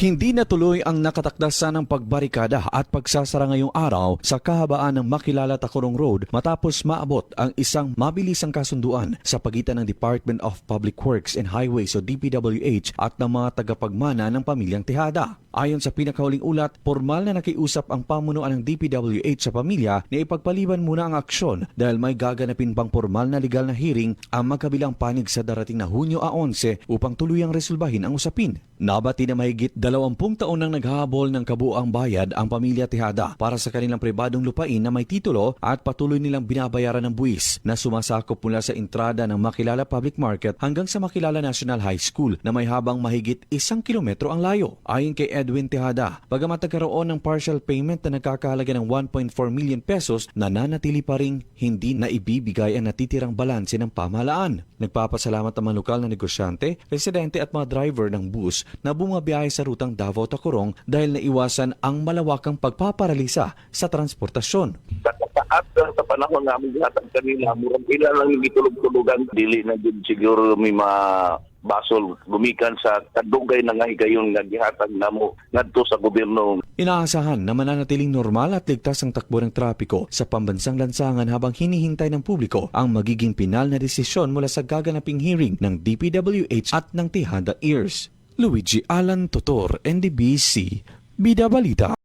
Hindi natuloy ang nakatakdasan ng pagbarikada at pagsasara ngayong araw sa kahabaan ng Makilala Tacorong Road matapos maabot ang isang mabilisang kasunduan sa pagitan ng Department of Public Works and Highways o DPWH at ng mga tagapagmana ng pamilyang Tejada. Ayon sa pinakahuling ulat, formal na nakiusap ang pamunuan ng DPWH sa pamilya na ipagpaliban muna ang aksyon dahil may gaganapin pang formal na legal na hearing ang magkabilang panig sa darating na Hunyo 11 upang tuluyang resolbahin ang usapin. Nabati na mahigit 20 taon nang naghahabol ng kabuuang bayad ang pamilya Tejada para sa kanilang pribadong lupain na may titulo at patuloy nilang binabayaran ng buwis na sumasakop mula sa entrada ng Makilala Public Market hanggang sa Makilala National High School na may habang mahigit 1 kilometro ang layo. Ayon kay Edwin Tejada, bagamat nagkaroon ng partial payment na nagkakahalaga ng 1.4 million pesos, nananatili pa ring hindi na ibibigay ang natitirang balanse ng pamahalaan. Nagpapasalamat ang mga lokal na negosyante, residente at mga driver ng bus na bumabiyahe sa rutang Davao-Tacorong dahil naiwasan ang malawakang pagpaparalisa sa transportasyon. At sa panahon namin lahat kanila, murang ilan lang yung itulog-tulugan. Dili na din siguro may basol gumikan sa kadugay na nga higayon nga gihatag namo ngadto sa gobyerno. Inaasahan na mananatiling normal at ligtas ang takbo ng trapiko sa pambansang lansangan habang hinihintay ng publiko ang magiging pinal na desisyon mula sa gaganaping hearing ng DPWH at ng Tejada Ears. Luigi Alan Totor, NDBC, Bida Balita.